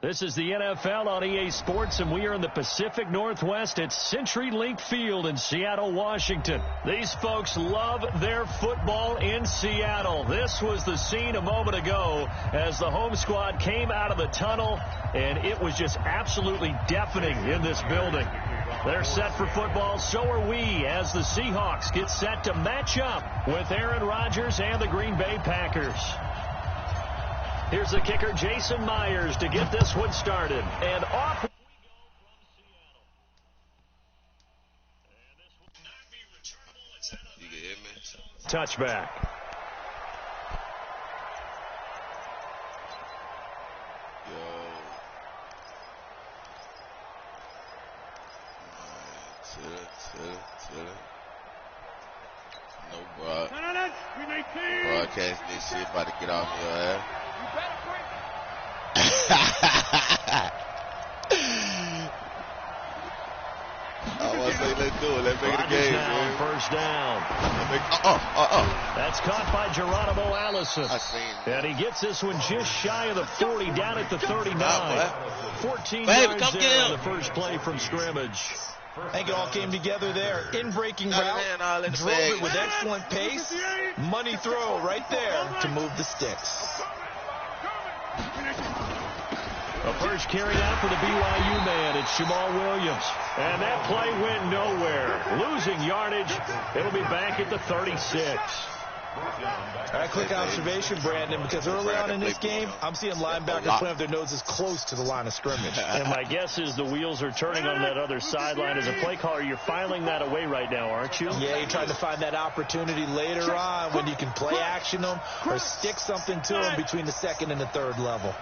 This is the NFL on EA Sports, and we are in the Pacific Northwest at CenturyLink Field in Seattle, Washington. These folks love their football in Seattle. This was the scene a moment ago as the home squad came out of the tunnel, and it was just absolutely deafening in this building. They're set for football, so are we, as the Seahawks get set to match up with Aaron Rodgers and the Green Bay Packers. Here's the kicker, Jason Myers, to get this one started. And off we go from Seattle. You can hear me? Touchback. Yo. Chill. No broadcast this shit about to get off your ass. I want to say let's do it. Let's make it a game, man. First down. That's caught by Geronimo Allison. And he gets this one just shy of the 40, down at the 39. 14 yards there on the first play from scrimmage. I think it all came together there. In-breaking route, drove it with excellent pace. Money throw right there to move the sticks. The first carry out for the BYU man, it's Jamal Williams. And that play went nowhere. Losing yardage. It'll be back at the 36. All right, quick observation, Brandon, because early on in this game, I'm seeing linebackers putting up their noses close to the line of scrimmage. And my guess is the wheels are turning on that other sideline. As a play caller, you're filing that away right now, aren't you? Yeah, you're trying to find that opportunity later on when you can play action them or stick something to them between the second and the third level.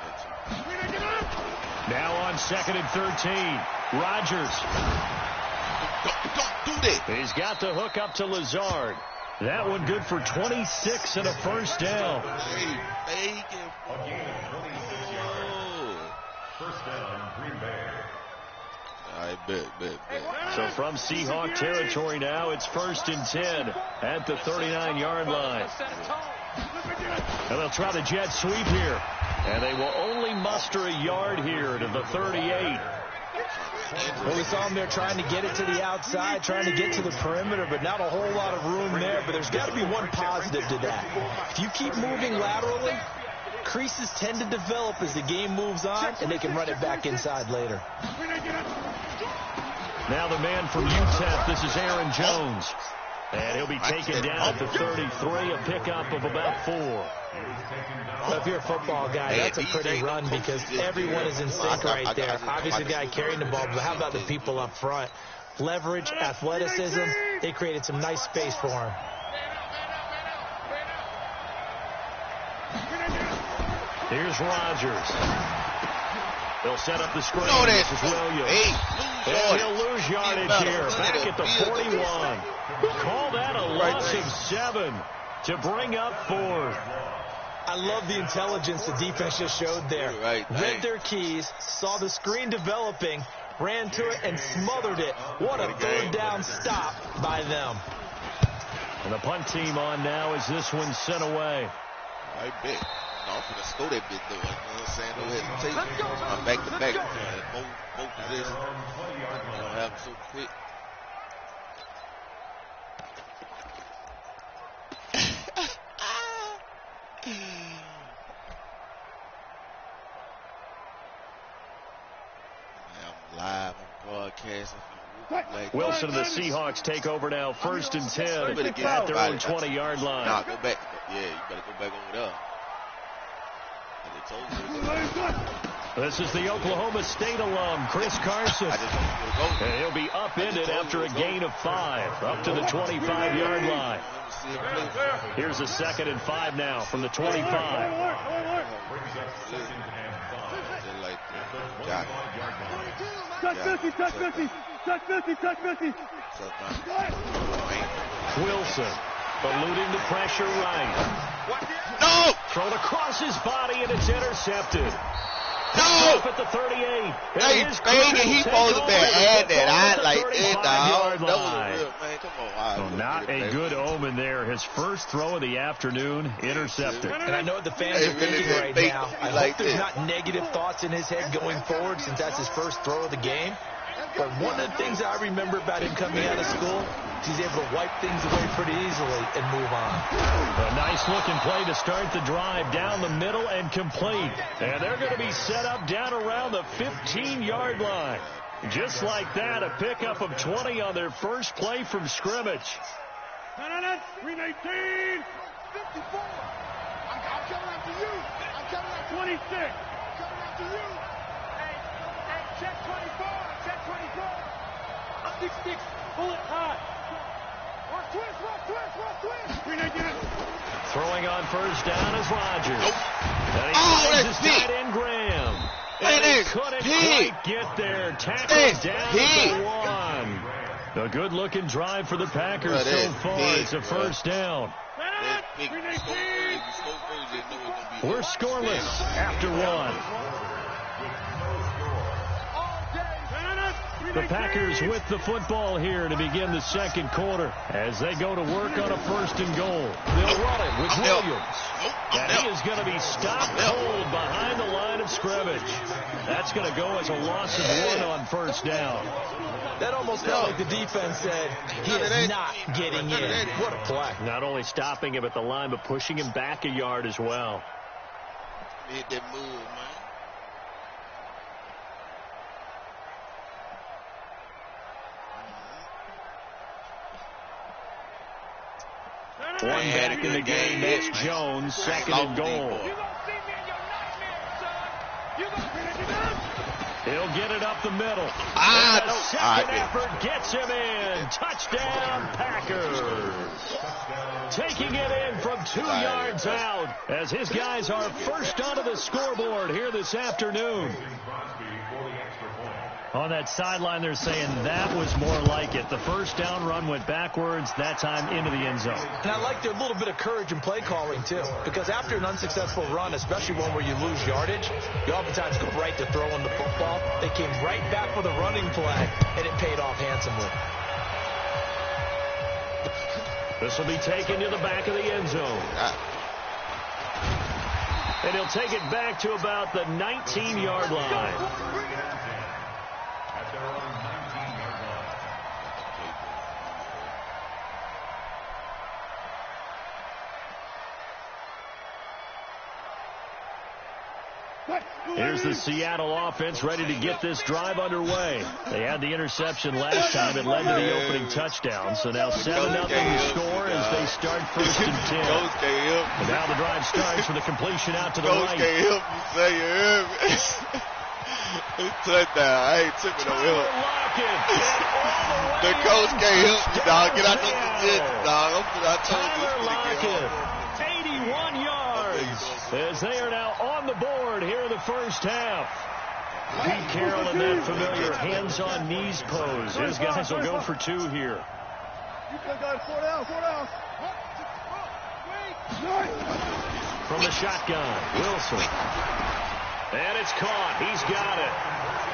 Now on 2nd and 13, Rodgers. Don't do that. He's got the hook up to Lazard. That one good for 26 and a first down. First down, Green Bay. I bet. So from Seahawk territory now, it's 1st and 10 at the 39-yard line. And they'll try the jet sweep here. And they will only muster a yard here to the 38. Well, we saw them there trying to get it to the outside, trying to get to the perimeter, but not a whole lot of room there. But there's got to be one positive to that. If you keep moving laterally, creases tend to develop as the game moves on, and they can run it back inside later. Now the man from UTEP, this is Aaron Jones. And he'll be taken down at the 33, a pickup of about 4. Well, if you're a football guy, that's a pretty run because everyone is in sync right there. Obviously, the guy carrying the ball, but how about the people up front? Leverage, athleticism, they created some nice space for him. Here's Rodgers. They'll set up the screen. This is Williams. And he'll lose yardage here. Back at the 41. Call that a loss of 7 to bring up 4. I love the intelligence the defense just showed there. Read their keys, saw the screen developing, ran to it, and smothered it. What a third down stop by them. And the punt team on now as this one's sent away. I bet. No, I'm going to score that bit, though. You know what I'm saying? No hesitation. I'm back-to-back. Both positions. You don't have them so quick. I'm live. I'm broadcasting. Wilson and the Seahawks take over now. 1st and 10 at their own 20-yard line. Nah, go back. Yeah, you better go back over there. This is the Oklahoma State alum, Chris Carson. And he'll be upended after a gain of 5, up to the 25-yard line. Here's a 2nd and 5 now from the 25. Wilson eluding the pressure right. No! Thrown across his body, and it's intercepted. No! Up at the 38. Hey, he supposed to be add that. I like it, dog. That was a real, man. Come on. Not a good omen there. His first throw of the afternoon, intercepted. And I know what the fans are thinking right now. I hope there's not negative thoughts in his head going forward since that's his first throw of the game. But one of the things I remember about him coming out of school, he's able to wipe things away pretty easily and move on. A nice-looking play to start the drive down the middle and complete. And they're going to be set up down around the 15-yard line. Just like that, a pickup of 20 on their first play from scrimmage. Green 18. 54. I'm coming after you. I'm coming after 26. I'm coming after you. Hey, check 24. Check 24. I'm 6'6". Pull it high. Watch twist. Green 18. Throwing on first down is Rogers. Nope. And he finds his tight end Graham. And he couldn't quite get there. Tackled down at the 1. A good-looking drive for the Packers so far. It's a first down. We're scoreless after 1. The Packers with the football here to begin the second quarter as they go to work on a 1st and goal. They'll run it with Williams. And he is going to be stopped cold behind the line of scrimmage. That's going to go as a loss of 1 on first down. That almost felt like the defense said, he is not getting in. What a play. Not only stopping him at the line, but pushing him back a yard as well. Hit that move, man. One back in the game. That's Jones. 2nd and goal. He'll get it up the middle. Second effort gets him in. Touchdown, Packers. Taking it in from 2 yards out as his guys are first onto the scoreboard here this afternoon. On that sideline, they're saying that was more like it. The first down run went backwards, that time into the end zone. And I like their little bit of courage in play calling, too. Because after an unsuccessful run, especially one where you lose yardage, you oftentimes go right to throwing the football. They came right back for the running play, and it paid off handsomely. This will be taken to the back of the end zone. And he'll take it back to about the 19-yard line. Here's the Seattle offense ready to get this drive underway. They had the interception last time. It led to the opening touchdown. So now 7-0 score as they start 1st and 10. And now the drive starts with a completion out to the right. Coach can't help you say you heard me. Touchdown. I ain't tripping on him. The coach can't help you, dog. Get out those positions, dog. I told you. 81 yards as they are now on the board here in the first half. Pete Carroll in that familiar hands-on knees pose. His guys will go for 2 here. From the shotgun, Wilson. And it's caught. He's got it.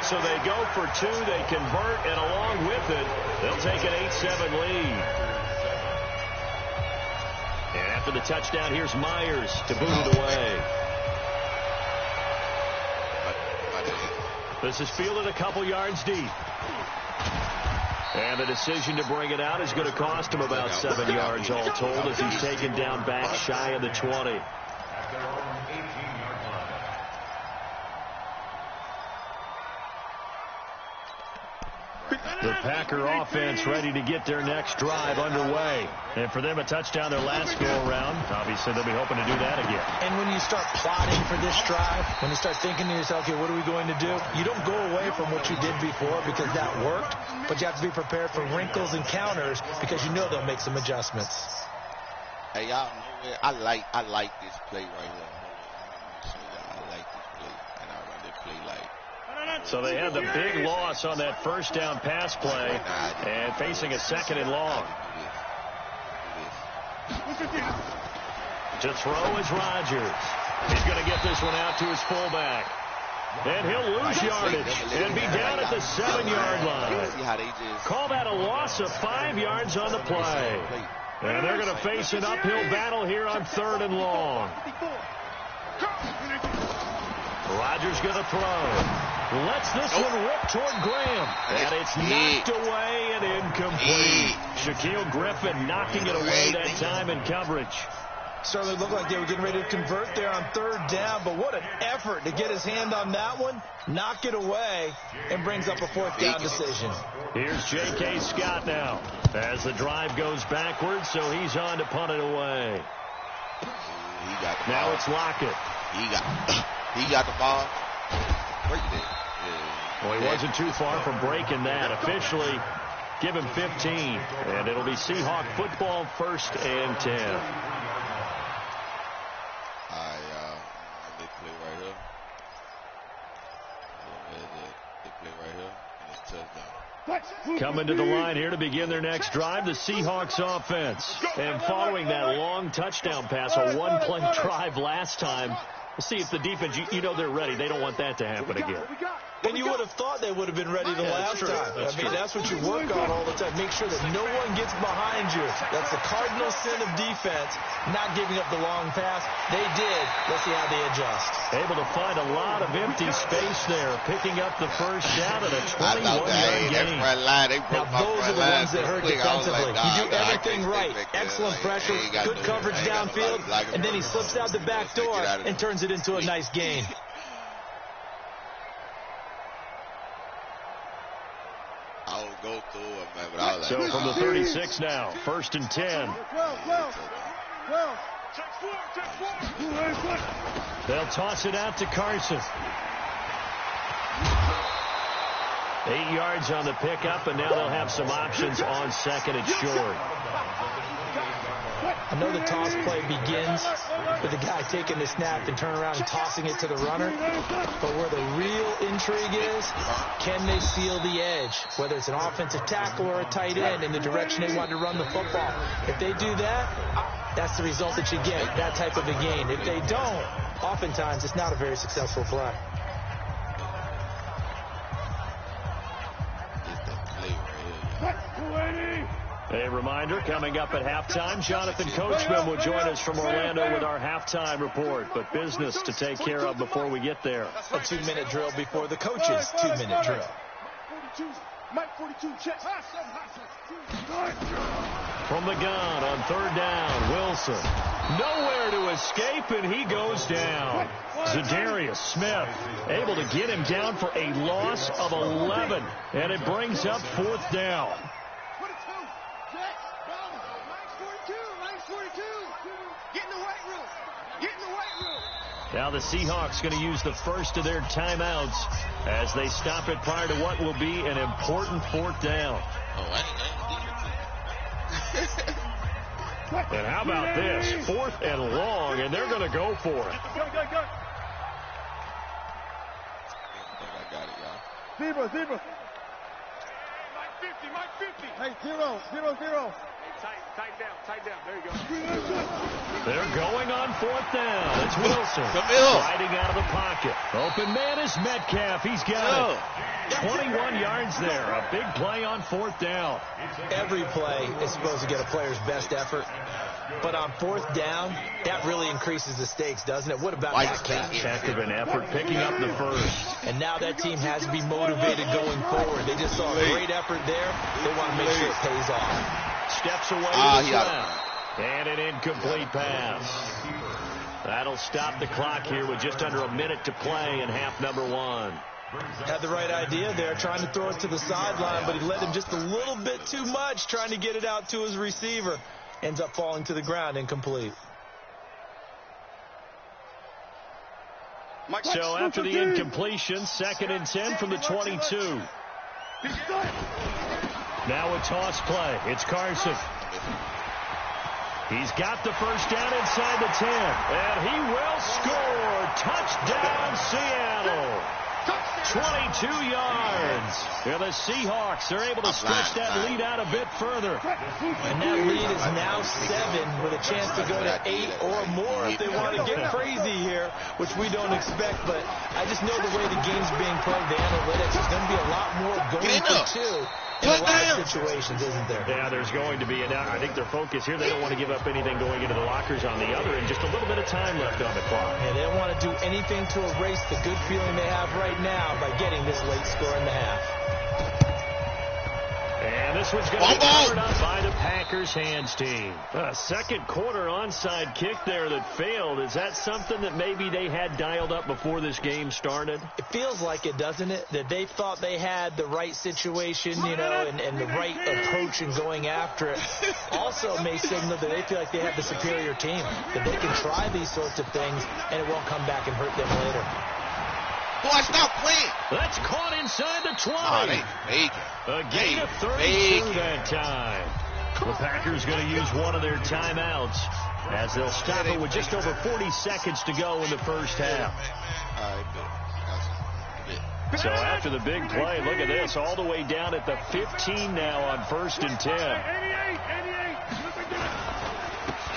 So they go for 2. They convert, and along with it, they'll take an 8-7 lead. And after the touchdown, here's Myers to boot it away. This is fielded a couple yards deep. And the decision to bring it out is going to cost him about 7 yards all told as he's taken down back shy of the 20. The Packer offense ready to get their next drive underway. And for them, a touchdown their last go-around. Obviously, they'll be hoping to do that again. And when you start plotting for this drive, when you start thinking to yourself, okay, what are we going to do? You don't go away from what you did before because that worked, but you have to be prepared for wrinkles and counters because you know they'll make some adjustments. Hey, y'all know where I like this play right here. I like this play, and I run this play like. So they had the big loss on that first down pass play and facing a 2nd and long. To throw is Rodgers. He's going to get this one out to his fullback. And he'll lose yardage and be down at the 7-yard line. Call that a loss of 5 yards on the play. And they're going to face an uphill battle here on 3rd and long. Rodgers going to throw. Lets this one rip toward Graham. And it's knocked away and incomplete. Shaquille Griffin knocking it away that time in coverage. Certainly looked like they were getting ready to convert there on 3rd down, but what an effort to get his hand on that one, knock it away, and brings up a 4th down decision. Here's J.K. Scott now as the drive goes backwards, so he's on to punt it away. Now it's Lockett. He got the ball. Well, he wasn't too far from breaking that. Officially, give him 15, and it'll be Seahawk football, 1st and 10. They play right here. They play right here, and it's touchdown. Coming to the line here to begin their next drive, the Seahawks offense. And following that long touchdown pass, a one-play drive last time, we'll see if the defense, you know they're ready. They don't want that to happen again. And you would have thought they would have been ready the last time. That's what you work on all the time. Make sure that no one gets behind you. That's the cardinal sin of defense, not giving up the long pass. They did. Let's see how they adjust. Able to find a lot of empty space there, picking up the 1st down at a 21-yard gain. Now, those are the ones that hurt defensively. You do everything right. Excellent pressure, good coverage downfield, and then he slips out the back door and turns it into a nice gain. Go through him, man, but I was so from the 36 now, 1st and 10. They'll toss it out to Carson. 8 yards on the pickup, and now they'll have some options on 2nd and short. I know the toss play begins with the guy taking the snap and turning around and tossing it to the runner. But where the real intrigue is, can they seal the edge? Whether it's an offensive tackle or a tight end in the direction they want to run the football. If they do that, that's the result that you get, that type of a gain. If they don't, oftentimes it's not a very successful play. A reminder, coming up at halftime, Jonathan Coachman will join us from Orlando with our halftime report. But business to take care of before we get there. A 2-minute drill before the coach's 2-minute drill. From the gun on 3rd down, Wilson. Nowhere to escape, and he goes down. Zadarius Smith able to get him down for a loss of 11, and it brings up 4th down. Now the Seahawks going to use the first of their timeouts as they stop it prior to what will be an important 4th down. And how about this? 4th and long, and they're going to go for it. Zebra. Mike 50. Hey, 0. Tight down. There you go. They're going on 4th down. It's Wilson riding out of the pocket. Open man is Metcalf. He's got it. 21 yards there. A big play on 4th down. Every play is supposed to get a player's best effort. But on 4th down, that really increases the stakes, doesn't it? What about that catch? Heck of an effort picking up the 1st. And now that team has to be motivated going forward. They just saw a great effort there. They want to make sure it pays off. Steps away to the left. And an incomplete pass. That'll stop the clock here with just under a minute to play in half number 1. Had the right idea there, trying to throw it to the sideline, but he let him just a little bit too much, trying to get it out to his receiver. Ends up falling to the ground, incomplete. So after the incompletion, 2nd and 10 from the 22. Now a toss play. It's Carson. He's got the 1st down inside the 10. And he will score. Touchdown, Seattle. 22 yards. Yeah, the Seahawks are able to stretch that lead out a bit further. And that lead is now 7 with a chance to go to 8 or more if they want to get crazy here, which we don't expect. But I just know the way the game's being played, the analytics, there's going to be a lot more going for 2 in a lot of situations, isn't there? Yeah, there's going to be. And I think their focus here, they don't want to give up anything going into the lockers on the other, and just a little bit of time left on the clock. Yeah, they don't want to do anything to erase the good feeling they have right now by getting this late score in the half. And this one's going to be covered up by the Packers hands team. A second quarter onside kick there that failed. Is that something that maybe they had dialed up before this game started? It feels like it, doesn't it? That they thought they had the right situation, you know, and the right approach in going after it. Also may signal that they feel like they have the superior team, that they can try these sorts of things and it won't come back and hurt them later. Boy, stop playing. That's caught inside the 20. Oh, they make it. A gain of 32 that time. The Packers going to use one of their timeouts as they'll stop it with just over 40 seconds to go in the first half. So after the big play, look at this, all the way down at the 15 now on 1st and 10.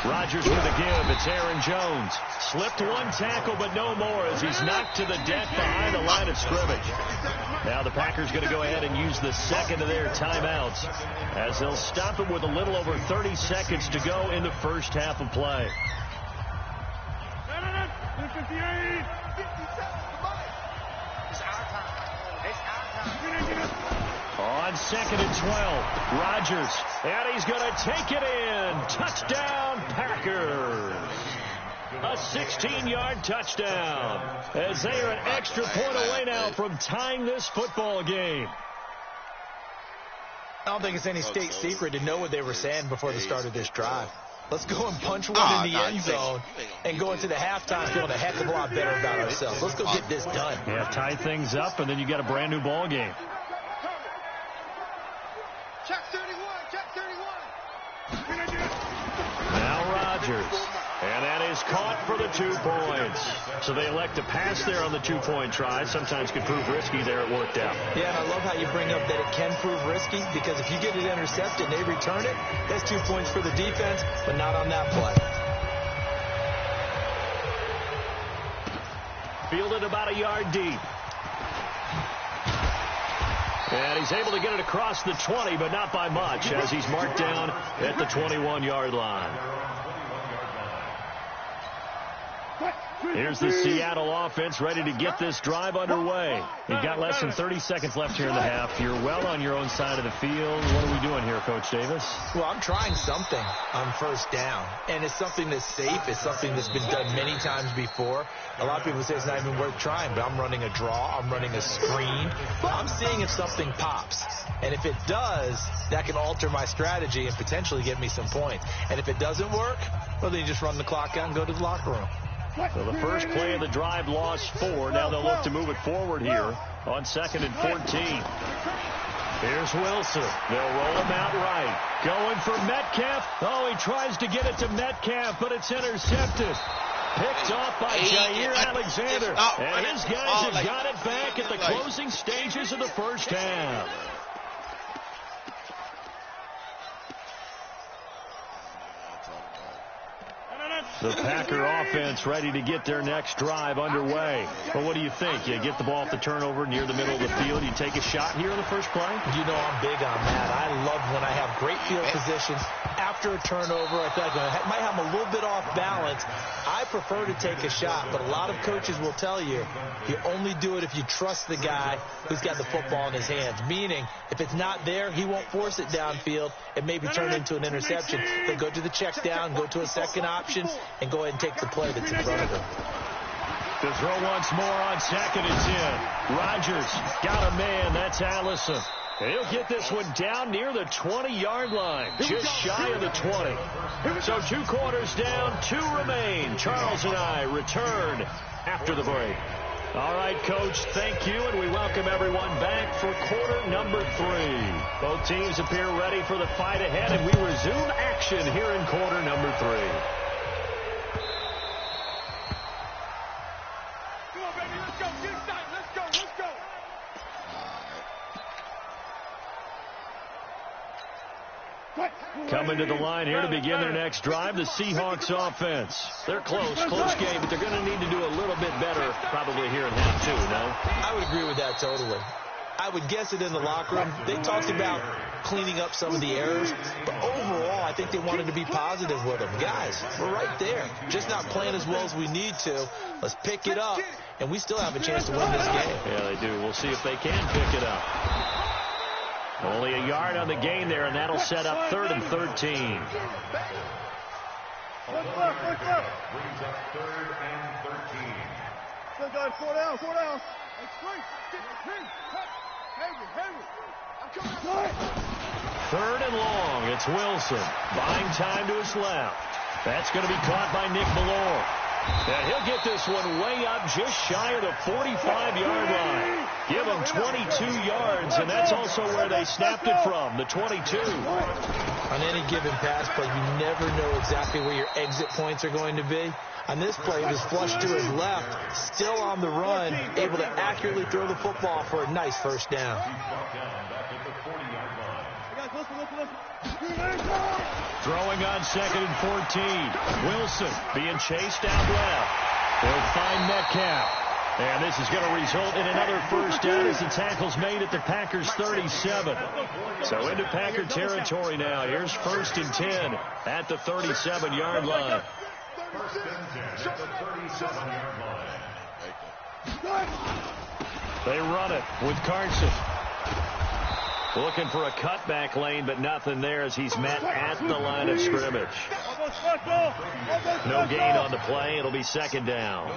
Rodgers with a give. It's Aaron Jones. Slipped one tackle, but no more as he's knocked to the deck behind the line of scrimmage. Now the Packers going to go ahead and use the second of their timeouts as they'll stop it with a little over 30 seconds to go in the first half of play. On 2nd and 12, Rodgers, and he's going to take it in. Touchdown, Packers. A 16-yard touchdown as they are an extra point away now from tying this football game. I don't think it's any state secret to know what they were saying before they started this drive. Let's go and punch one in the end zone and go into the halftime feeling a heck of a lot better about ourselves. Let's go get this done. Yeah, tie things up, and then you got a brand new ball game. Check 31, check 31. Now Rodgers. And that is caught for the 2 points. So they elect to pass there on the 2-point try. Sometimes could prove risky there. It worked out. Yeah, and I love how you bring up that it can prove risky because if you get it intercepted and they return it, that's 2 points for the defense, but not on that play. Fielded about a yard deep. And he's able to get it across the 20, but not by much as he's marked down at the 21-yard line. Here's the Seattle offense ready to get this drive underway. You've got less than 30 seconds left here in the half. You're well on your own side of the field. What are we doing here, Coach Davis? Well, I'm trying something on 1st down, and it's something that's safe. It's something that's been done many times before. A lot of people say it's not even worth trying, but I'm running a draw. I'm running a screen. I'm seeing if something pops. And if it does, that can alter my strategy and potentially get me some points. And if it doesn't work, well, then you just run the clock out and go to the locker room. So the first play of the drive lost 4. Now they'll look to move it forward here on 2nd and 14. Here's Wilson. They'll roll him out right. Going for Metcalf. Oh, he tries to get it to Metcalf, but it's intercepted. Picked off by Jair Alexander. And his guys have got it back at the closing stages of the first half. The Packer offense ready to get their next drive underway. But what do you think? You get the ball off the turnover near the middle of the field. You take a shot here in the first play? You know I'm big on that. I love when I have great field positions. After a turnover, I feel like I might have a little bit off balance. I prefer to take a shot, but a lot of coaches will tell you only do it if you trust the guy who's got the football in his hands. Meaning, if it's not there, he won't force it downfield and maybe turn into an interception. He'll go to the check down, go to a second option, and go ahead and take the play that's in front of him. To throw once more on 2nd and 10. Rodgers got a man. That's Allison. And he'll get this one down near the 20-yard line, just shy of the 20. So 2 quarters down, 2 remain. Charles and I return after the break. All right, Coach, thank you, and we welcome everyone back for quarter number 3. Both teams appear ready for the fight ahead, and we resume action here in quarter number 3. Come on, baby, let's go. Get excited. Let's go. Coming to the line here to begin their next drive, the Seahawks offense. They're close game, but they're going to need to do a little bit better probably here in half two, no? I would agree with that totally. I would guess it in the locker room. They talked about cleaning up some of the errors, but overall, I think they wanted to be positive with them. Guys, we're right there. Just not playing as well as we need to. Let's pick it up, and we still have a chance to win this game. Yeah, they do. We'll see if they can pick it up. Only a yard on the gain there, and that'll set up 3rd and 13. Brings up 3rd and 13. Still got 4 down. Third and long. It's Wilson. Buying time to his left. That's going to be caught by Nick Ballore. And he'll get this one way up just shy of the 45-yard line. Give him 22 yards, and that's also where they snapped it from, the 22. On any given pass play, you never know exactly where your exit points are going to be. On this play, he was flushed to his left, still on the run, able to accurately throw the football for a nice first down. Throwing on 2nd and 14. Wilson being chased out left. They'll find Metcalf. And this is going to result in another first down as the tackle's made at the Packers' 37. So into Packer territory now. Here's 1st and 10 at the 37-yard line. 1st and 10 at the 37-yard line. They run it with Carson. Looking for a cutback lane, but nothing there as he's met at the line of scrimmage. No gain on the play. It'll be 2nd down.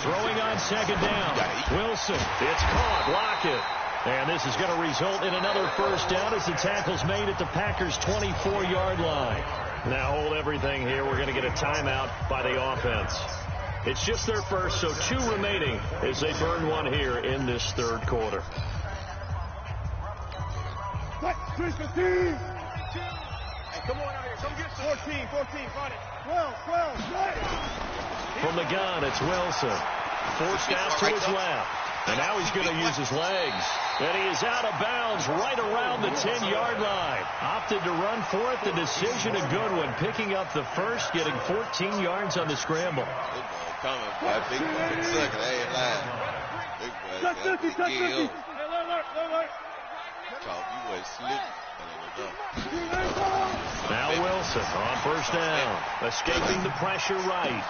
Throwing on 2nd down. Wilson. It's caught. Lockett. And this is going to result in another first down as the tackle's made at the Packers' 24-yard line. Now hold everything here. We're going to get a timeout by the offense. It's just their first, so 2 remaining as they burn one here in this 3rd quarter. Hey, come on out here. Come get 14, find it. 12. From the gun, it's Wilson. Forced out to his left. And now he's going to use his legs. And he is out of bounds right around the 10-yard line. Opted to run for it. The decision a good one. Picking up the first, getting 14 yards on the scramble. Coming, boy. Big boy. Second, ain't lying. Big boy. Got to get him. Talk, you was slick. Now Wilson on first down. Escaping the pressure right.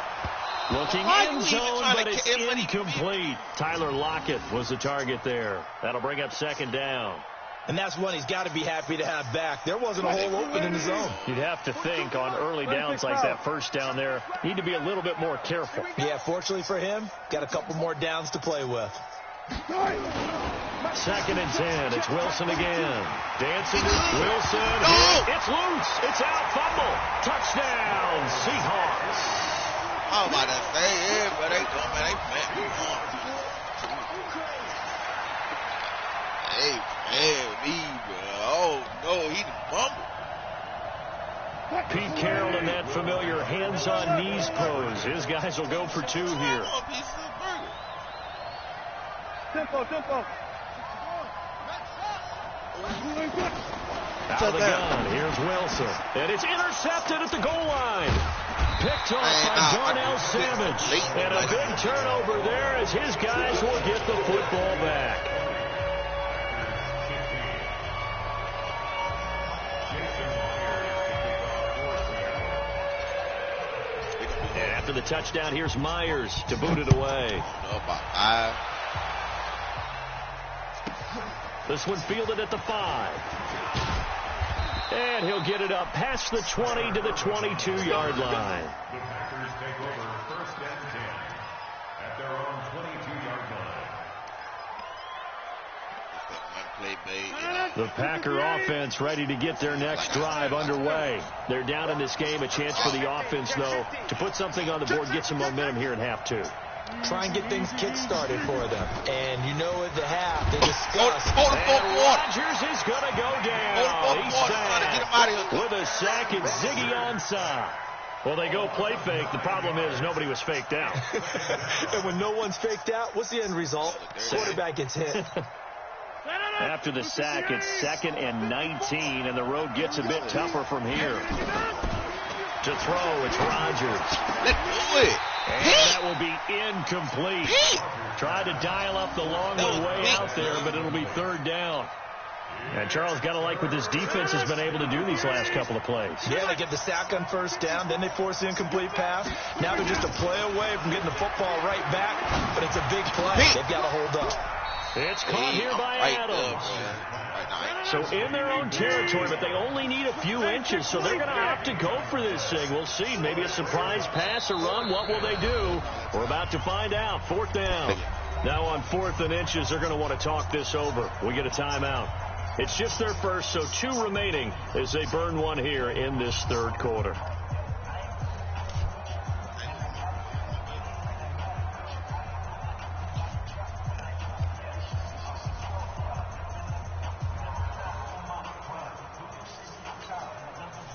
Looking end zone, but it's incomplete. Tyler Lockett was the target there. That'll bring up 2nd down. And that's one he's got to be happy to have back. There wasn't a hole open in the zone. You'd have to think on early downs like that first down there, need to be a little bit more careful. Yeah, fortunately for him, got a couple more downs to play with. 2nd and 10. It's Wilson again. Dancing to Wilson. It's loose. It's out. Fumble. Touchdown, Seahawks. I was about to say, yeah, but they come, man, they plant me on. Hey, man, me, bro. Oh, no, he the fumble. Pete Carroll in that familiar hands-on-knees pose. His guys will go for 2 here. Tempo. Out of the gun, here's Wilson. And it's intercepted at the goal line. Picked off by Darnell Savage. And a big turnover there as his guys will get the football back. And after the touchdown, here's Myers to boot it away. This one fielded at the 5. And he'll get it up past the 20 to the 22-yard line. The Packers take over 1st and 10 at their own 22-yard line. The Packer offense ready to get their next drive underway. They're down in this game. A chance for the offense, though, to put something on the board, get some momentum here in half 2. Try and get things kick-started for them. And you know at the half, they discussed. And Rodgers is going to go down. He's sacked with a sack and Ziggy Ansah. Well, they go play fake. The problem is nobody was faked out. And when no one's faked out, what's the end result? Quarterback gets hit. After the sack, it's 2nd and 19, and the road gets a bit tougher from here. To throw, it's Rodgers. Let's do it. And that will be incomplete. Tried to dial up the long way out there, but it'll be 3rd down. And Charles, got to like what this defense has been able to do these last couple of plays. Yeah, they get the sack on 1st down, then they force the incomplete pass. Now they're just a play away from getting the football right back, but it's a big play. They've got to hold up. It's caught here by Adams. So in their own territory, but they only need a few inches, so they're going to opt to go for this thing. We'll see. Maybe a surprise pass or run. What will they do? We're about to find out. 4th down. Now on 4th and inches, they're going to want to talk this over. We get a timeout. It's just their first, so 2 remaining as they burn one here in this 3rd quarter.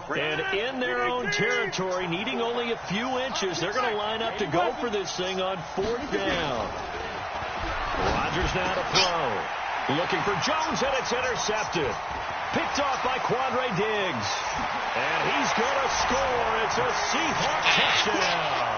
And in their own territory, needing only a few inches, they're going to line up to go for this thing on 4th down. Rodgers now to throw. Looking for Jones, and it's intercepted. Picked off by Quandre Diggs. And he's going to score. It's a Seahawk touchdown.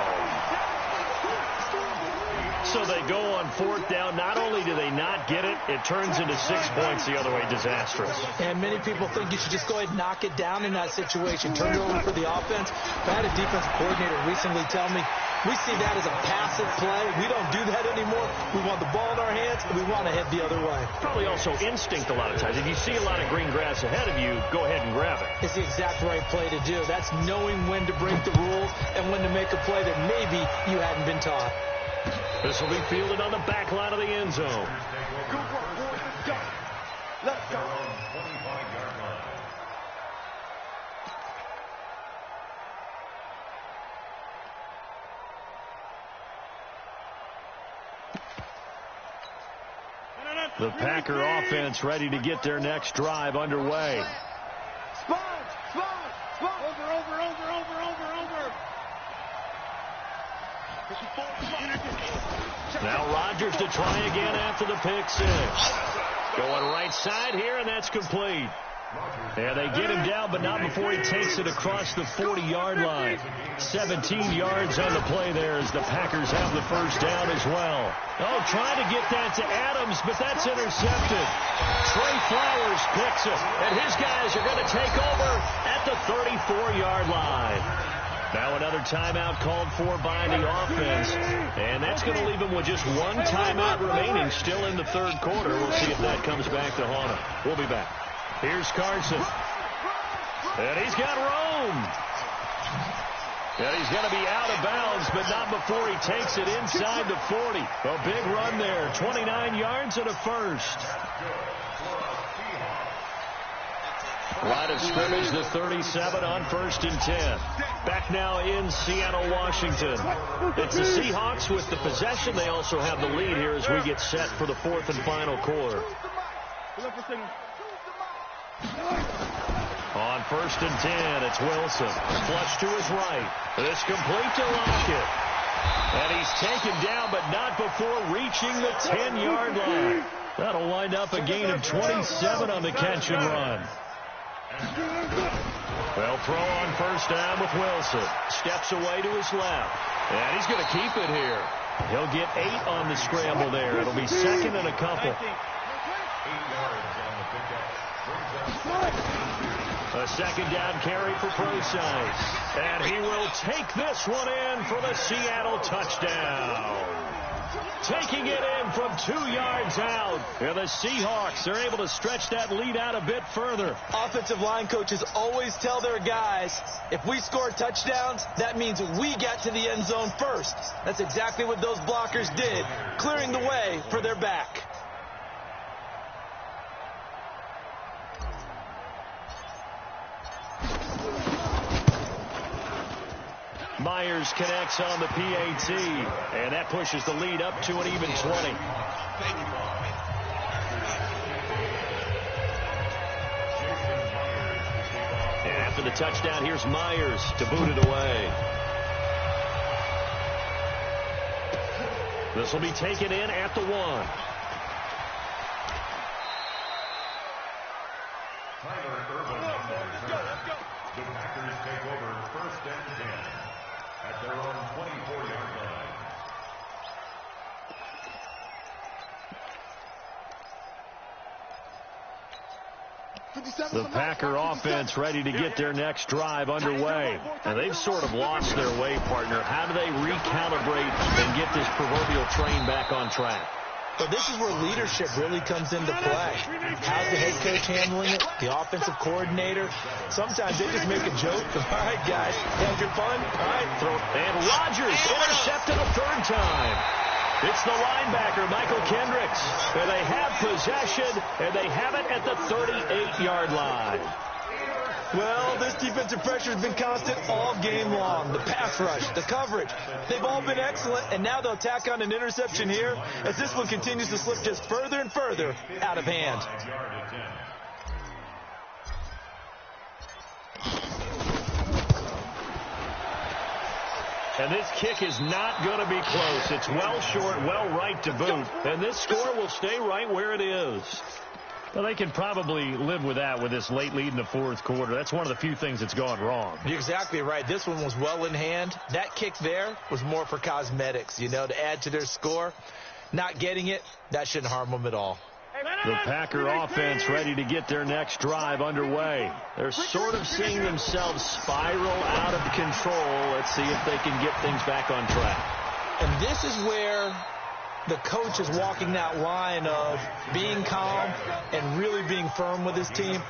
So they go on 4th down. Not only do they not get it, it turns into 6 points the other way. Disastrous. And many people think you should just go ahead and knock it down in that situation. Turn it over for the offense. But I had a defensive coordinator recently tell me, we see that as a passive play. We don't do that anymore. We want the ball in our hands, and we want to head the other way. Probably also instinct a lot of times. If you see a lot of green grass ahead of you, go ahead and grab it. It's the exact right play to do. That's knowing when to break the rules and when to make a play that maybe you hadn't been taught. This will be fielded on the back line of the end zone. Good work, boys. Let's go. Let's go. 25-yard line. The Packer offense ready to get their next drive underway. Sponge. Over. Now Rodgers to try again after the pick 6. Going right side here, and that's complete. And they get him down, but not before he takes it across the 40-yard line. 17 yards on the play there as the Packers have the 1st down as well. Oh, trying to get that to Adams, but that's intercepted. Trey Flowers picks it, and his guys are going to take over at the 34-yard line. Now another timeout called for by the offense, and that's going to leave them with just 1 timeout remaining still in the 3rd quarter. We'll see if that comes back to haunt him. We'll be back. Here's Carson. And he's got Rome. And he's going to be out of bounds, but not before he takes it inside the 40. A big run there, 29 yards and a 1st. Line of scrimmage, the 37 on 1st and 10. Back now in Seattle, Washington. It's the Seahawks with the possession. They also have the lead here as we get set for the 4th and final quarter. On 1st and 10, it's Wilson. Flush to his right. This complete to Lockett. And he's taken down, but not before reaching the 10-yard line. That'll wind up a gain of 27 on the catch and run. Well, throw on 1st down with Wilson. Steps away to his left. And he's going to keep it here. He'll get 8 on the scramble there. It'll be 2nd and a couple. A 2nd down carry for Procise. And he will take this one in for the Seattle touchdown. Taking it in from 2 yards out. And the Seahawks are able to stretch that lead out a bit further. Offensive line coaches always tell their guys, if we score touchdowns, that means we got to the end zone first. That's exactly what those blockers did, clearing the way for their back. Myers connects on the PAT, and that pushes the lead up to an even 20. And after the touchdown, here's Myers to boot it away. This will be taken in at the 1. The Packers take over 1st and 10 at their own 24-yard line. The Packer offense ready to get their next drive underway. And they've sort of lost their way, partner. How do they recalibrate and get this proverbial train back on track? But this is where leadership really comes into play. How's the head coach handling it? The offensive coordinator? Sometimes they just make a joke. All right, guys, had your fun? All right, throw it. And Rodgers intercepted a third time. It's the linebacker, Michael Kendricks. And they have possession, and they have it at the 38-yard line. Well, this defensive pressure has been constant all game long. The pass rush, the coverage, they've all been excellent, and now they'll tack on an interception here as this one continues to slip just further and further out of hand. And this kick is not going to be close. It's well short, well right to boot. And this score will stay right where it is. Well, they can probably live with that with this late lead in the fourth quarter. That's one of the few things that's gone wrong. You're exactly right. This one was well in hand. That kick there was more for cosmetics, you know, to add to their score. Not getting it, that shouldn't harm them at all. The Packer offense ready to get their next drive underway. They're sort of seeing themselves spiral out of control. Let's see if they can get things back on track. And this is where the coach is walking that line of being calm and really being firm with his team.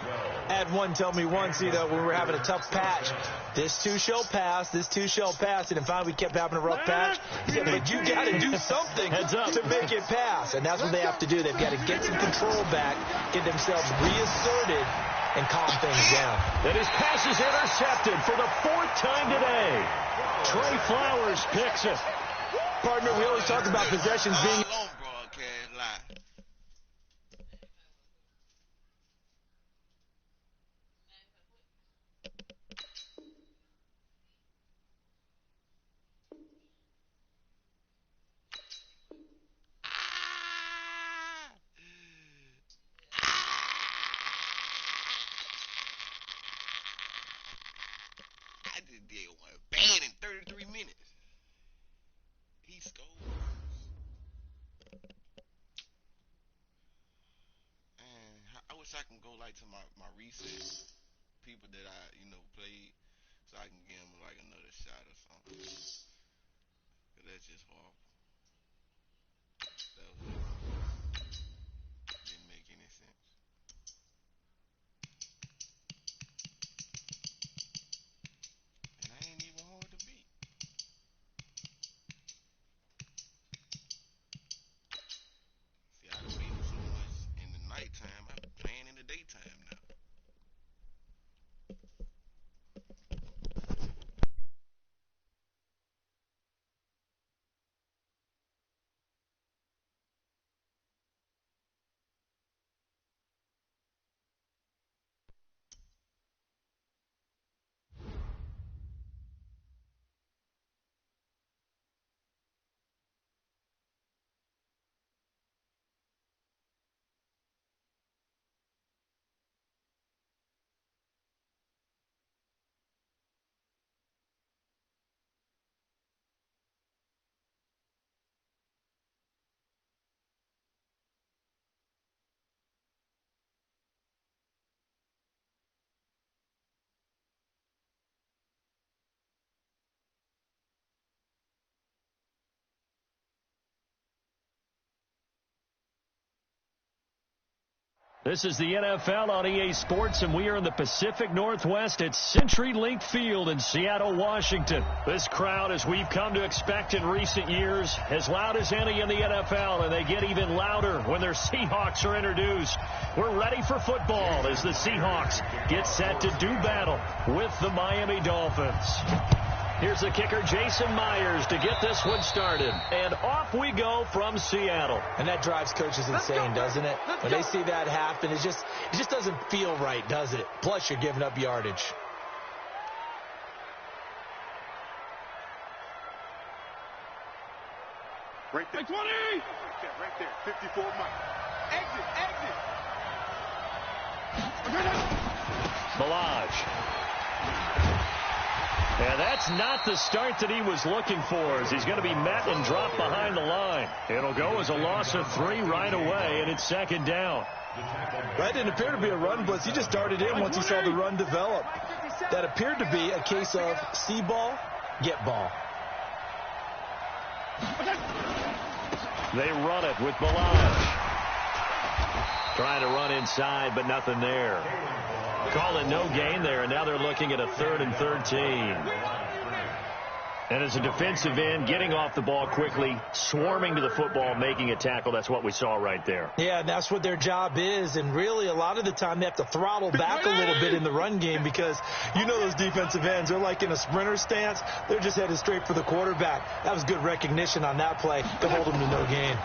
I had one tell me once, you know, when we were having a tough patch, this too shall pass, this too shall pass. And finally we kept having a rough patch. He said, but you got to do something to make it pass. And that's what they have to do. They've got to get some control back, get themselves reasserted, and calm things down. And his pass is intercepted for the fourth time today. Trey Flowers picks it. Partner, we always talk about possessions being... I just did one bad in 33 minutes. He scores. Man, I wish I can go like to my recent people that I, played, so I can give them like another shot or something. Cause that's just horrible. That didn't make any sense. And I ain't even hard to beat. See, I beat him so much in the nighttime. I'm playing in the daytime now. This is the NFL on EA Sports, and we are in the Pacific Northwest at CenturyLink Field in Seattle, Washington. This crowd, as we've come to expect in recent years, as loud as any in the NFL, and they get even louder when their Seahawks are introduced. We're ready for football as the Seahawks get set to do battle with the Miami Dolphins. Here's the kicker, Jason Myers, to get this one started. And off we go from Seattle. And that drives coaches insane, doesn't it? When they see that happen, it just doesn't feel right, does it? Plus, you're giving up yardage. Right there. 20! Right there. 54 Mike. Exit. Balaj. And that's not the start that he was looking for, as he's going to be met and dropped behind the line. It'll go as a loss of 3 right away, and it's second down. That didn't appear to be a run blitz. He just darted in once he saw the run develop. That appeared to be a case of see ball, get ball. They run it with Balaj. Trying to run inside, but nothing there. Call it no gain there, and now they're looking at a 3rd and 13. And as a defensive end, getting off the ball quickly, swarming to the football, making a tackle, that's what we saw right there. Yeah, and that's what their job is. And really, a lot of the time, they have to throttle back a little bit in the run game because you know those defensive ends, they're like in a sprinter stance. They're just headed straight for the quarterback. That was good recognition on that play to hold them to no gain.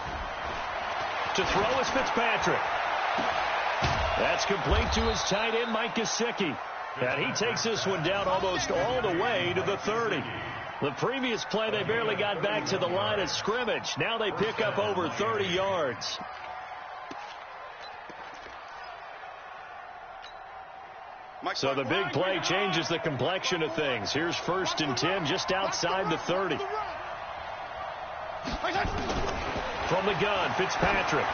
To throw is Fitzpatrick. That's complete to his tight end, Mike Gesicki. And he takes this one down almost all the way to the 30. The previous play, they barely got back to the line of scrimmage. Now they pick up over 30 yards. So the big play changes the complexion of things. Here's 1st and 10 just outside the 30. From the gun, Fitzpatrick.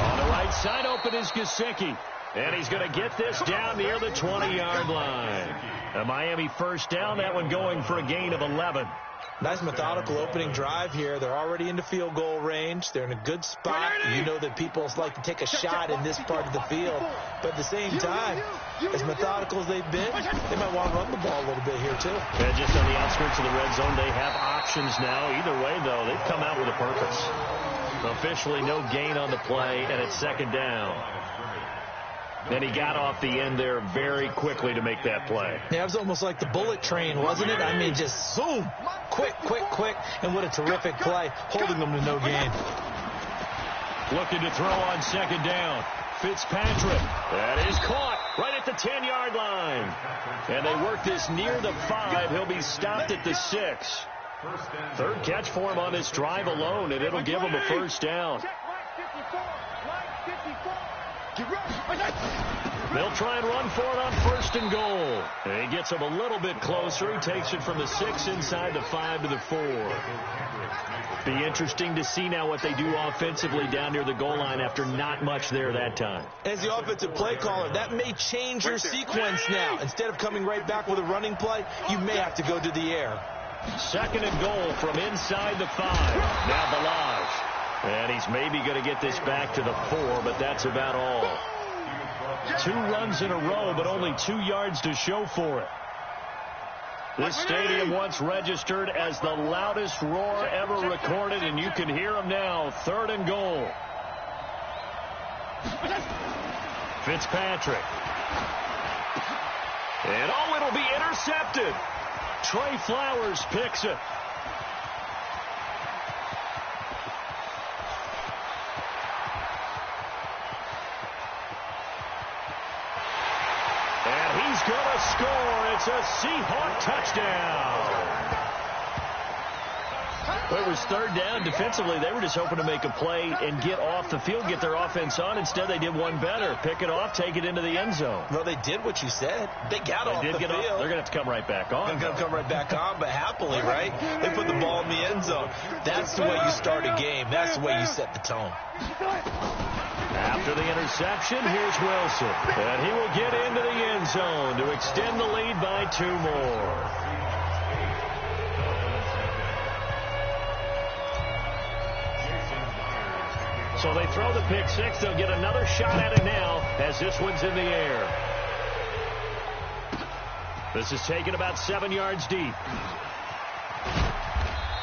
On the right side, open is Gesicki. And he's going to get this down near the 20-yard line. A Miami first down, that one going for a gain of 11. Nice methodical opening drive here. They're already into field goal range. They're in a good spot. You know that people like to take a shot in this part of the field. But at the same time, as methodical as they've been, they might want to run the ball a little bit here, too. And just on the outskirts of the red zone, they have options now. Either way, though, they've come out with a purpose. Officially no gain on the play, and it's second down. Then he got off the end there very quickly to make that play. Yeah, it was almost like the bullet train, wasn't it? I mean, just zoom, quick, quick, quick, and what a terrific play, holding them to no gain. Looking to throw on second down. Fitzpatrick. That is caught right at the 10-yard line. And they work this near the 5. He'll be stopped at the 6. 3rd catch for him on this drive alone, and it'll give him a first down. They'll try and run for it on 1st and goal. And he gets him a little bit closer. He takes it from the 6 inside the 5 to the 4. Be interesting to see now what they do offensively down near the goal line after not much there that time. As the offensive play caller, that may change your sequence now. Instead of coming right back with a running play, you may have to go to the air. 2nd and goal from inside the 5. Now Balaj. And he's maybe going to get this back to the 4, but that's about all. 2 runs in a row, but only 2 yards to show for it. This stadium once registered as the loudest roar ever recorded, and you can hear him now. 3rd and goal. Fitzpatrick. And it'll be intercepted. Trey Flowers picks it. He's going to score. It's a Seahawk touchdown. Well, it was 3rd down. Defensively, they were just hoping to make a play and get off the field, get their offense on. Instead, they did one better. Pick it off, take it into the end zone. Well, they did what you said. They got off the field. They're going to have to come right back on. They're going to come right back on, but happily, right? They put the ball in the end zone. That's the way you start a game. That's the way you set the tone. After the interception, here's Wilson. And he will get into the end zone to extend the lead by 2 more. So they throw the pick 6. They'll get another shot at it now as this one's in the air. This is taken about 7 yards deep.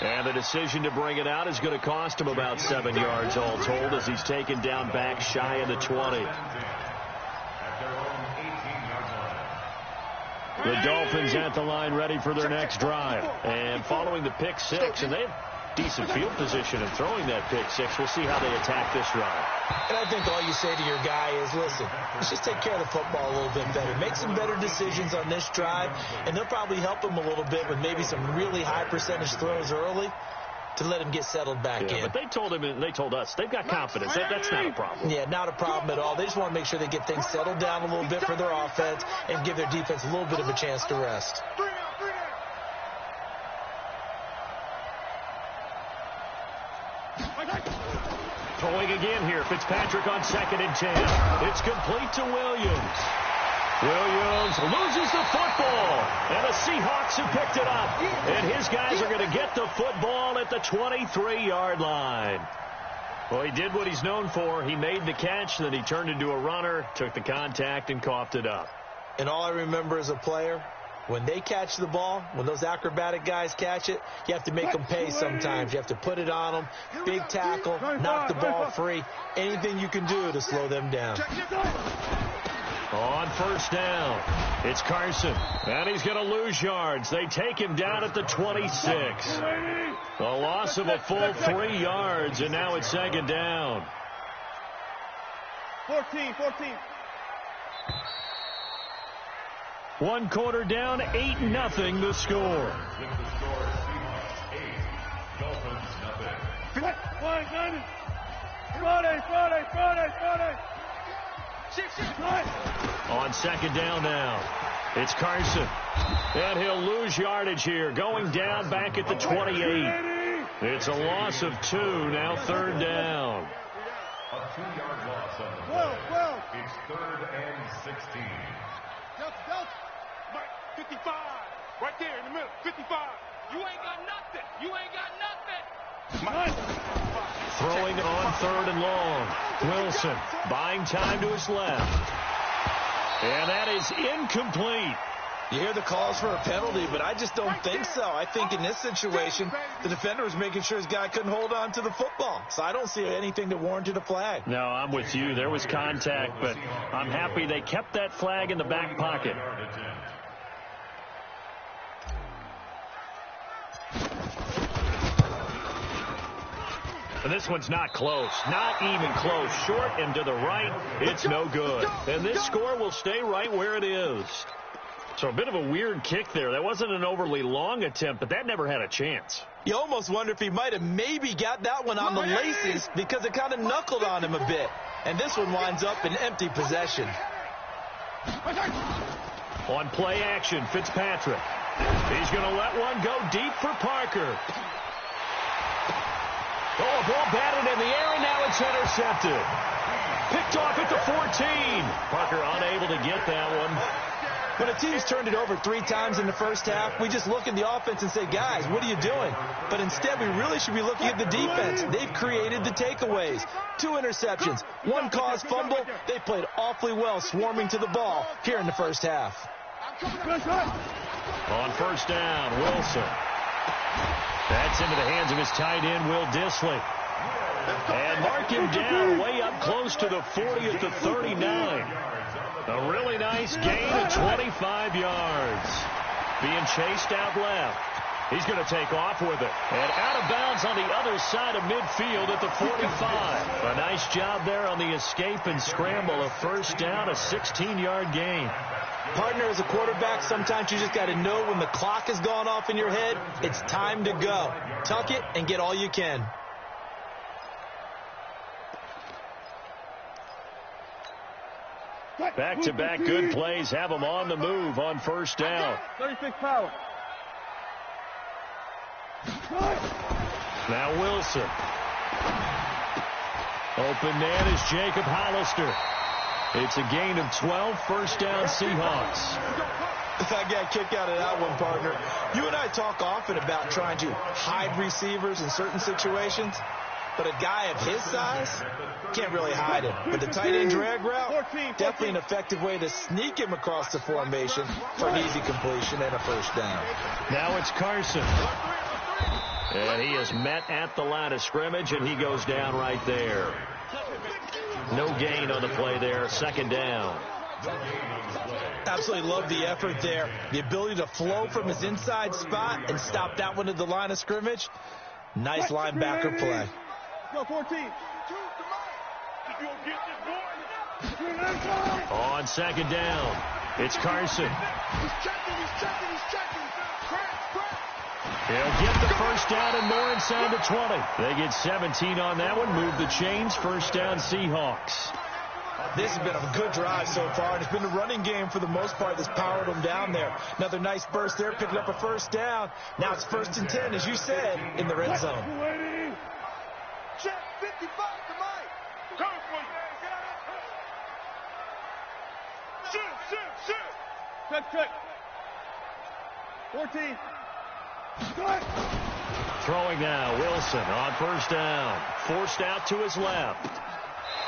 And the decision to bring it out is going to cost him about 7 yards all told as he's taken down back shy of the 20. The Dolphins at the line ready for their next drive. And following the pick 6, and they have decent field position in throwing that pick 6. We'll see how they attack this drive. And I think all you say to your guy is, listen, let's just take care of the football a little bit better. Make some better decisions on this drive, and they'll probably help him a little bit with maybe some really high percentage throws early. to let him get settled back in. But they told him, and they told us, they've got confidence. That's not a problem. Yeah, not a problem at all. They just want to make sure they get things settled down a little bit for their offense and give their defense a little bit of a chance to rest. Throwing again here. Fitzpatrick on 2nd and 10. It's complete to Williams. Williams loses the football, and the Seahawks have picked it up. And his guys are going to get the football at the 23-yard line. Well, he did what he's known for. He made the catch, then he turned into a runner, took the contact, and coughed it up. And all I remember as a player, when they catch the ball, when those acrobatic guys catch it, you have to make them pay sometimes. You have to put it on them, big tackle, knock the ball free, anything you can do to slow them down. On 1st down, it's Carson, and he's going to lose yards. They take him down at the 26. A loss of a full 3 yards, and now it's 2nd down. 14. 1 quarter down, 8-0 the score. With the score, Seahawks 8, Dolphins 0. Friday. On 2nd down now, it's Carson. And he'll lose yardage here, going down back at the 28. It's a loss of 2, now 3rd down. A 2-yard loss on the play. It's 3rd and 16. Delta. 55. Right there in the middle. 55. You ain't got nothing. Throwing on 3rd and long. Wilson buying time to his left. And that is incomplete. You hear the calls for a penalty, but I just don't think so. I think in this situation, the defender was making sure his guy couldn't hold on to the football. So I don't see anything that warranted a flag. No, I'm with you. There was contact, but I'm happy they kept that flag in the back pocket. And this one's not close. Not even close. Short and to the right. It's no good. And this score will stay right where it is. So a bit of a weird kick there. That wasn't an overly long attempt, but that never had a chance. You almost wonder if he might have maybe got that one on the laces because it kind of knuckled on him a bit. And this one winds up in empty possession. On play action, Fitzpatrick. He's going to let one go deep for Parker. Oh, a ball batted in the air, and now it's intercepted. Picked off at the 14. Parker unable to get that one. When a team's turned it over 3 times in the first half, we just look at the offense and say, guys, what are you doing? But instead, we really should be looking at the defense. They've created the takeaways. 2 interceptions, 1 caused fumble. They played awfully well swarming to the ball here in the first half. On 1st down, Wilson. That's into the hands of his tight end, Will Dissly. And mark him down way up close to the 40 at the 39. A really nice gain of 25 yards. Being chased out left. He's going to take off with it. And out of bounds on the other side of midfield at the 45. A nice job there on the escape and scramble. A 1st down, a 16-yard gain. Partner, as a quarterback, sometimes you just got to know when the clock has gone off in your head, it's time to go. Tuck it and get all you can. Back-to-back good plays have them on the move on 1st down. 36 power. Now Wilson. Open man is Jacob Hollister. It's a gain of 12, 1st down Seahawks. I got a kick out of that one, partner. You and I talk often about trying to hide receivers in certain situations, but a guy of his size can't really hide him. But the tight end drag route, definitely an effective way to sneak him across the formation for an easy completion and a 1st down. Now it's Carson. And he is met at the line of scrimmage, and he goes down right there. No gain on the play there, 2nd down. Absolutely love the effort there. The ability to flow from his inside spot and stop that one at the line of scrimmage. Nice linebacker play. Go 14. On 2nd down, it's Carson. He's checking. He'll get the first down and more inside the 20. They get 17 on that one. Move the chains. First down, Seahawks. This has been a good drive so far, and it's been a running game for the most part that's powered them down there. Another nice burst there, picking up a first down. Now it's 1st and 10, as you said, in the red zone. Check 55 to Mike. Coming for you. Shoot. Check. 14. Throwing now, Wilson on first down. Forced out to his left.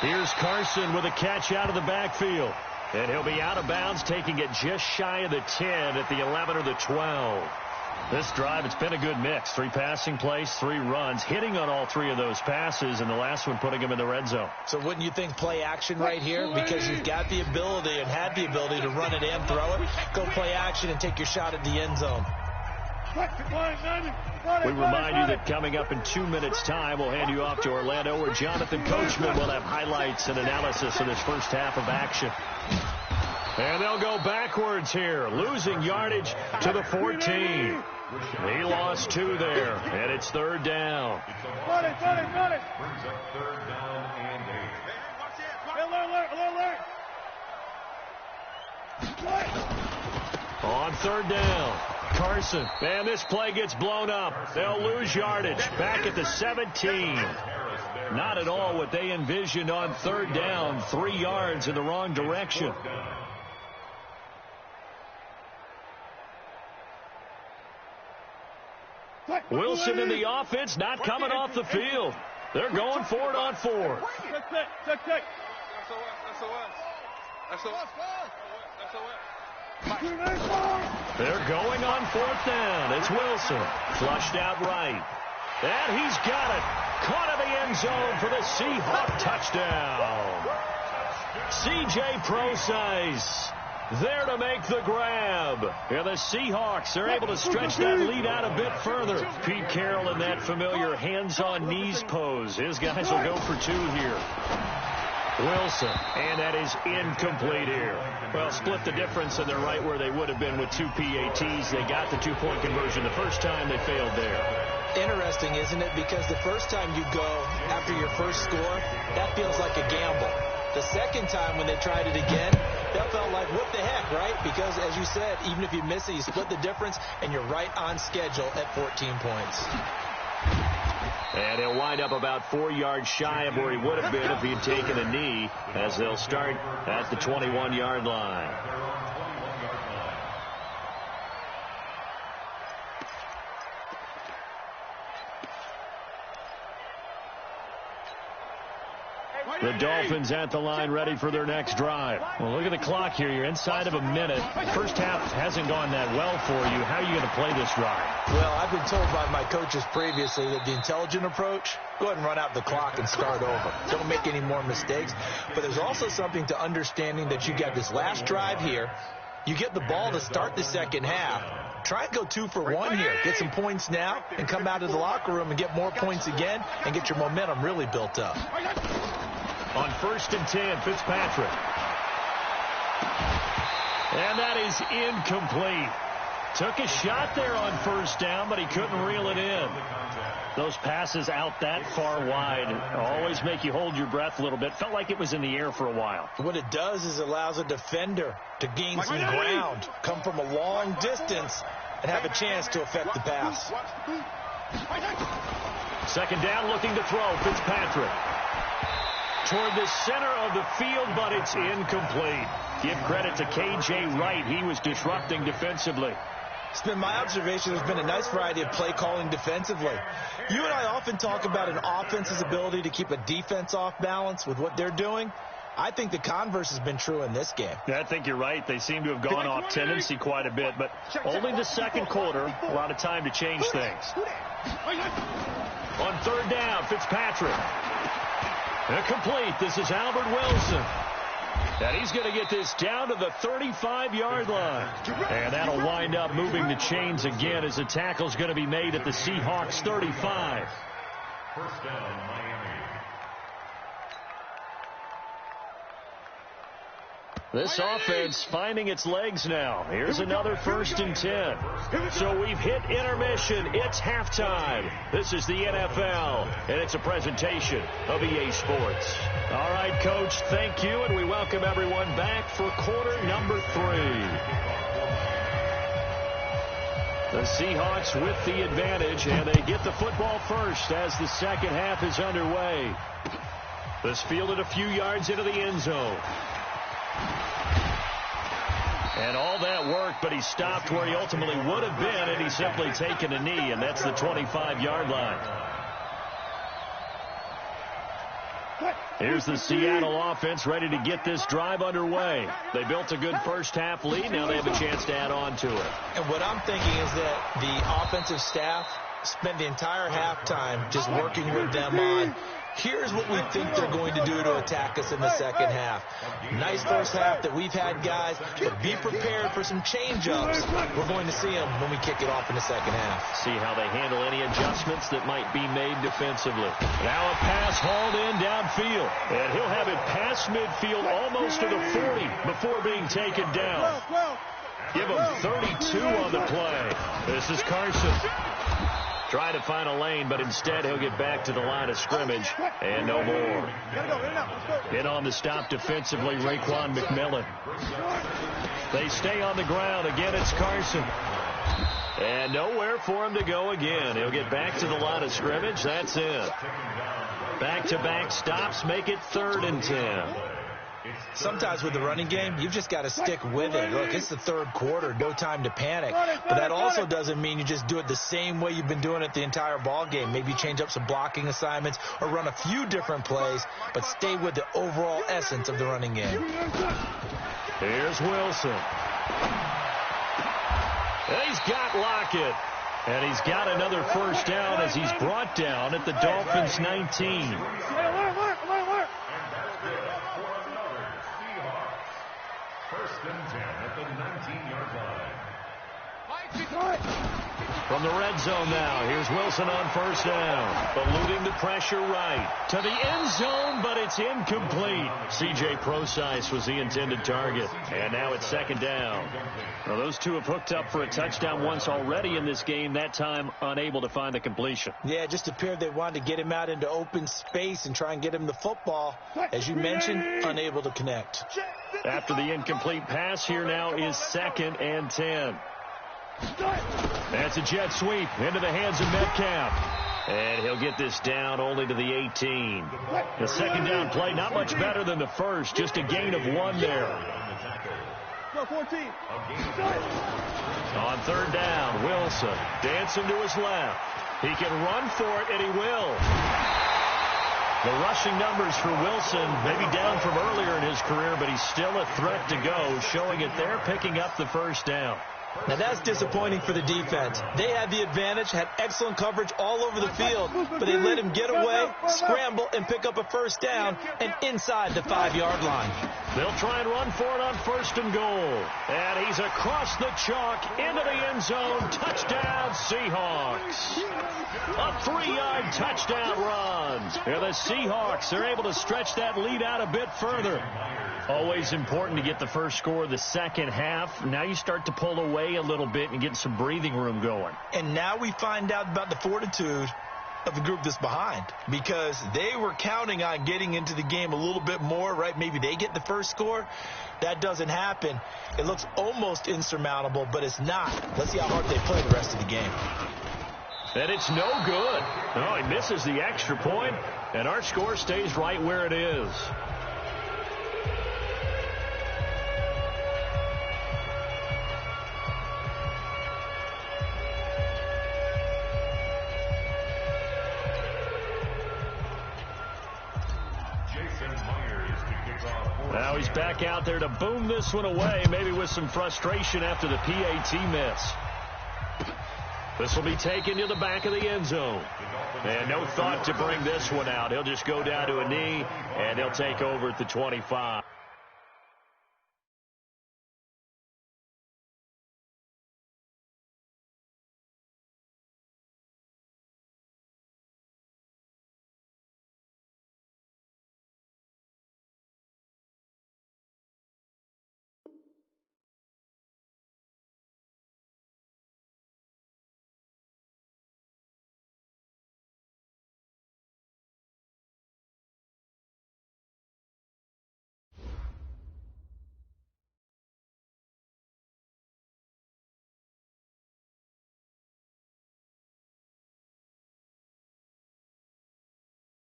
Here's Carson with a catch out of the backfield. And he'll be out of bounds, taking it just shy of the 10 at the 11 or the 12. This drive, it's been a good mix. 3 passing plays, 3 runs, hitting on all 3 of those passes, and the last one putting him in the red zone. So wouldn't you think play action right here? Because you've got the ability and had the ability to run it and throw it. Go play action and take your shot at the end zone. We remind you that coming up in 2 minutes' time, we'll hand you off to Orlando, where Jonathan Coachman will have highlights and analysis of this first half of action. And they'll go backwards here, losing yardage to the 14. He lost 2 there, and it's 3rd down. Got it. Brings up 3rd down and 8. On 3rd down, Carson. And this play gets blown up. They'll lose yardage back at the 17. Not at all what they envisioned on 3rd down. 3 yards in the wrong direction. Wilson in the offense, not coming off the field. They're going for it on 4. Check. They're going on 4th down. It's Wilson. Flushed out right. And he's got it. Caught in the end zone for the Seahawk touchdown. C.J. Prosise there to make the grab. And the Seahawks are able to stretch that lead out a bit further. Pete Carroll in that familiar hands-on knees pose. His guys will go for 2 here. Wilson, and that is incomplete here. Well, split the difference, and they're right where they would have been with 2 PATs. They got the 2-point conversion the first time. They failed there. Interesting, isn't it? Because the first time you go after your first score, that feels like a gamble. The second time when they tried it again, that felt like, what the heck, right? Because, as you said, even if you miss it, you split the difference, and you're right on schedule at 14 points. And he'll wind up about 4 yards shy of where he would have been if he had taken a knee, as they'll start at the 21-yard line. The Dolphins at the line, ready for their next drive. Well, look at the clock here. You're inside of a minute. First half hasn't gone that well for you. How are you going to play this drive? Well, I've been told by my coaches previously that the intelligent approach, go ahead and run out the clock and start over. Don't make any more mistakes. But there's also something to understanding that you got this last drive here. You get the ball to start the second half. Try and go 2 for 1 here. Get some points now and come out of the locker room and get more points again and get your momentum really built up. On 1st and 10, Fitzpatrick. And that is incomplete. Took a shot there on 1st down, but he couldn't reel it in. Those passes out that far wide always make you hold your breath a little bit. Felt like it was in the air for a while. What it does is allows a defender to gain some ground, come from a long distance, and have a chance to affect the pass. 2nd down, looking to throw. Fitzpatrick toward the center of the field, but it's incomplete. Give credit to K.J. Wright. He was disrupting defensively. It's been my observation there's been a nice variety of play calling defensively. You and I often talk about an offense's ability to keep a defense off balance with what they're doing. I think the converse has been true in this game. I think you're right. They seem to have gone off tendency quite a bit, but only the second quarter, a lot of time to change things. On 3rd down, Fitzpatrick. Complete. This is Albert Wilson. And he's going to get this down to the 35-yard line. And that'll wind up moving the chains again as the tackle's going to be made at the Seahawks 35. 1st down, Miami. This offense finding its legs now. Here's another 1st and 10. So we've hit intermission. It's halftime. This is the NFL, and it's a presentation of EA Sports. All right, Coach, thank you, and we welcome everyone back for quarter number 3. The Seahawks with the advantage, and they get the football first as the second half is underway. This fielded a few yards into the end zone. And all that worked, but he stopped where he ultimately would have been, and he's simply taken a knee, and that's the 25-yard line. Here's the Seattle offense ready to get this drive underway. They built a good first-half lead. Now they have a chance to add on to it. And what I'm thinking is that the offensive staff spent the entire halftime just working with them on, here's what we think they're going to do to attack us in the second half. Nice first half that we've had, guys, but be prepared for some change-ups. We're going to see them when we kick it off in the second half. See how they handle any adjustments that might be made defensively. Now a pass hauled in downfield, and he'll have it past midfield almost to the 40 before being taken down. Give him 32 on the play. This is Carson. Try to find a lane, but instead he'll get back to the line of scrimmage and no more. In on the stop defensively, Raekwon McMillan. They stay on the ground. Again, it's Carson. And nowhere for him to go again. He'll get back to the line of scrimmage. That's it. Back-to-back stops make it 3rd and 10. Sometimes with the running game, you've just got to stick with it. Look, it's the third quarter, no time to panic. But that also doesn't mean you just do it the same way you've been doing it the entire ball game. Maybe change up some blocking assignments or run a few different plays, but stay with the overall essence of the running game. Here's Wilson. And he's got Lockett. And he's got another first down as he's brought down at the Dolphins' 19. First and 10 at the 19-yard line. From the red zone now, here's Wilson on first down. Eluding the pressure right to the end zone, but it's incomplete. C.J. Prosise was the intended target, and now it's 2nd down. Well, those two have hooked up for a touchdown once already in this game, that time unable to find the completion. Yeah, it just appeared they wanted to get him out into open space and try and get him the football. As you mentioned, unable to connect. After the incomplete pass, here now is 2nd and 10. That's a jet sweep into the hands of Metcalf. And he'll get this down only to the 18. The 2nd down play, not much better than the first, just a gain of 1 there. On 3rd down, Wilson dancing to his left. He can run for it, and he will. The rushing numbers for Wilson may be down from earlier in his career, but he's still a threat to go, showing it there, picking up the first down. Now that's disappointing for the defense. They had the advantage, had excellent coverage all over the field, but they let him get away, scramble, and pick up a first down and inside the 5-yard line. They'll try and run for it on 1st and goal. And he's across the chalk into the end zone. Touchdown, Seahawks. A 3-yard touchdown run. And the Seahawks, they're able to stretch that lead out a bit further. Always important to get the first score of the second half. Now you start to pull away a little bit and get some breathing room going. And now we find out about the fortitude of the group that's behind, because they were counting on getting into the game a little bit more, right? Maybe they get the first score. That doesn't happen. It looks almost insurmountable, but it's not. Let's see how hard they play the rest of the game. And it's no good. Oh, he misses the extra point, and our score stays right where it is. Now he's back out there to boom this one away, maybe with some frustration after the PAT miss. This will be taken to the back of the end zone. And no thought to bring this one out. He'll just go down to a knee, and he'll take over at the 25.